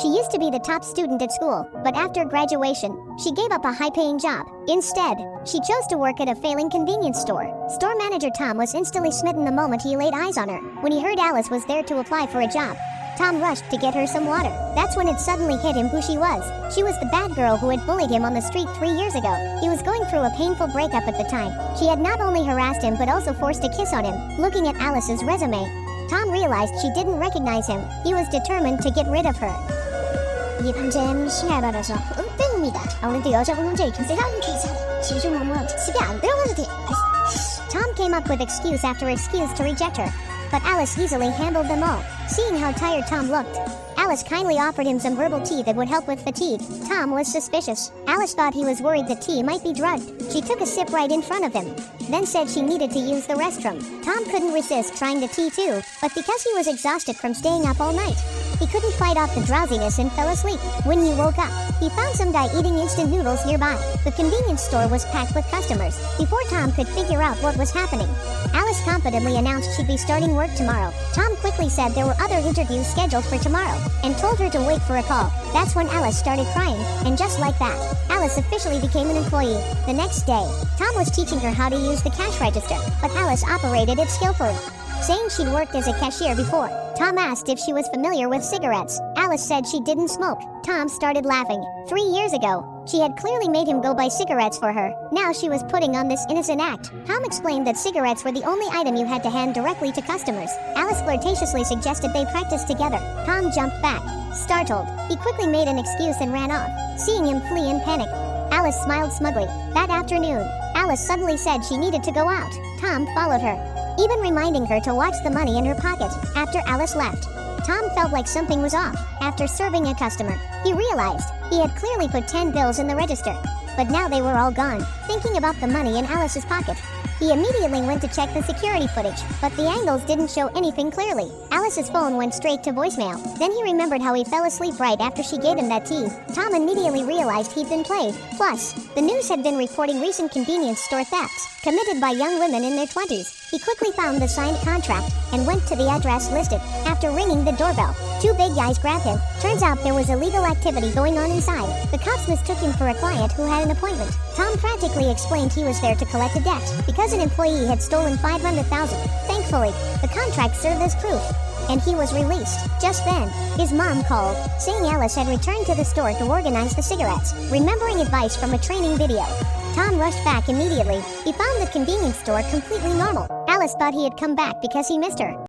She used to be the top student at school, but after graduation, she gave up a high-paying job. Instead, she chose to work at a failing convenience store. Store manager Tom was instantly smitten the moment he laid eyes on her. When he heard Alice was there to apply for a job, Tom rushed to get her some water. That's when it suddenly hit him who she was. She was the bad girl who had bullied him on the street 3 years ago. He was going through a painful breakup at the time. She had not only harassed him but also forced a kiss on him. Looking at Alice's resume, Tom realized she didn't recognize him. He was determined to get rid of her. 이 밤샘 시야바라서 은퇴입니다. 오늘도 여자분들 세상은 괜찮아. 지주 뭐뭐 집에 안 들어가도 돼. Tom came up with excuse after excuse to reject her, but Alice easily handled them all. Seeing how tired Tom looked, Alice kindly offered him some herbal tea that would help with fatigue. Tom was suspicious. Alice thought he was worried the tea might be drugged. She took a sip right in front of him, then said she needed to use the restroom. Tom couldn't resist trying the tea too, but because he was exhausted from staying up all night, he couldn't fight off the drowsiness and fell asleep. When he woke up, he found some guy eating instant noodles nearby. The convenience store was packed with customers. Before Tom could figure out what was happening, Alice confidently announced she'd be starting work tomorrow. Tom quickly said there were other interviews scheduled for tomorrow, and told her to wait for a call. That's when Alice started crying, and just like that, Alice officially became an employee. The next day, Tom was teaching her how to use the cash register, but Alice operated it skillfully. Saying she'd worked as a cashier before, Tom asked if she was familiar with cigarettes. Alice said she didn't smoke. Tom started laughing. 3 years ago, she had clearly made him go buy cigarettes for her. Now she was putting on this innocent act. Tom explained that cigarettes were the only item you had to hand directly to customers. Alice flirtatiously suggested they practice together. Tom jumped back, startled. He quickly made an excuse and ran off. Seeing him flee in panic, Alice smiled smugly. That afternoon, Alice suddenly said she needed to go out. Tom followed her, even reminding her to watch the money in her pocket. After Alice left, Tom felt like something was off. After serving a customer, he realized he had clearly put 10 bills in the register, but now they were all gone. Thinking about the money in Alice's pocket, he immediately went to check the security footage, but the angles didn't show anything clearly. Alice's phone went straight to voicemail. Then he remembered how he fell asleep right after she gave him that tea. Tom immediately realized he'd been played. Plus, the news had been reporting recent convenience store thefts committed by young women in their 20s. He quickly found the signed contract and went to the address listed. After ringing the doorbell, 2 big guys grabbed him. Turns out there was illegal activity going on inside. The cops mistook him for a client who had an appointment. Tom frantically explained he was there to collect a debt because an employee had stolen $500,000. Thankfully, the contract served as proof, and he was released. Just then, his mom called, saying Alice had returned to the store to organize the cigarettes. Remembering advice from a training video, Tom rushed back immediately. He found the convenience store completely normal. Alice thought he had come back because he missed her.